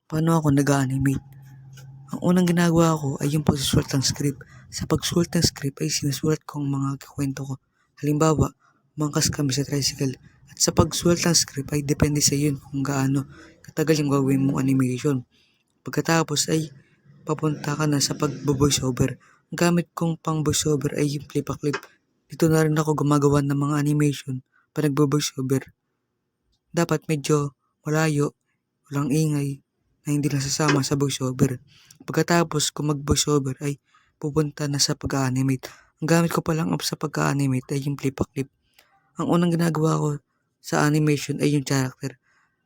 Paano ako nag-a-animate? Ang unang ginagawa ko ay yung pagsusulat ng script. Sa pagsusulat ng script ay sinusulat ko ang mga kwento ko. Halimbawa, mangkas kami sa tricycle. At sa pagsulat ng script ay depende sa yun kung gaano katagal yung gagawin mong animation. Pagkatapos ay papunta ka na sa pag-voiceover. Ang gamit kong pang voiceover ay yung clip-a-clip. Dito na rin ako gumagawa ng mga animation pa nag-voiceover. Dapat medyo malayo, walang ingay, na hindi nasasama sa voiceover. Pagkatapos kung mag-voiceover ay pupunta na sa pag-animate. Ang gamit ko palang app sa pag-animate ay yung clip-a-clip. Ang unang ginagawa ko sa animation ay yung character.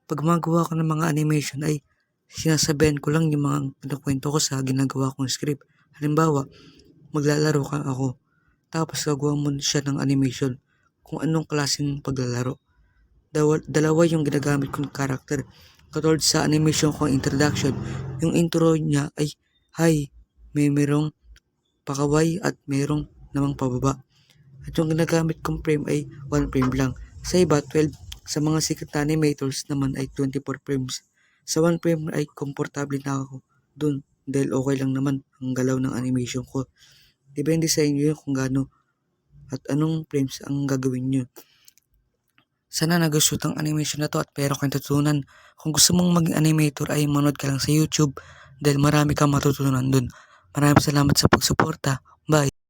Pag gumagawa ko ng mga animation ay sinasabihan ko lang yung mga kinukwento ko sa ginagawa kong script. Halimbawa, maglalaro ka ako. Tapos gagawa mo siya ng animation kung anong klaseng paglalaro. Dalawa yung ginagamit kong character. Katulad sa animation ko introduction, yung intro niya ay, "Hi, merong pakaway at merong namang pababa." At yung ginagamit kong frame ay 1 frame lang. Sa iba, 12. Sa mga sikat na animators naman ay 24 frames. Sa 1 frame ay komportable na ako dun dahil okay lang naman ang galaw ng animation ko. Depende sa inyo yun kung gaano at anong frames ang gagawin nyo. Sana nagustuhan ang animation na to at pero kayong natutunan. Kung gusto mong maging animator ay manood ka lang sa YouTube dahil marami kang matutunan dun. Maraming salamat sa pagsuporta. Bye!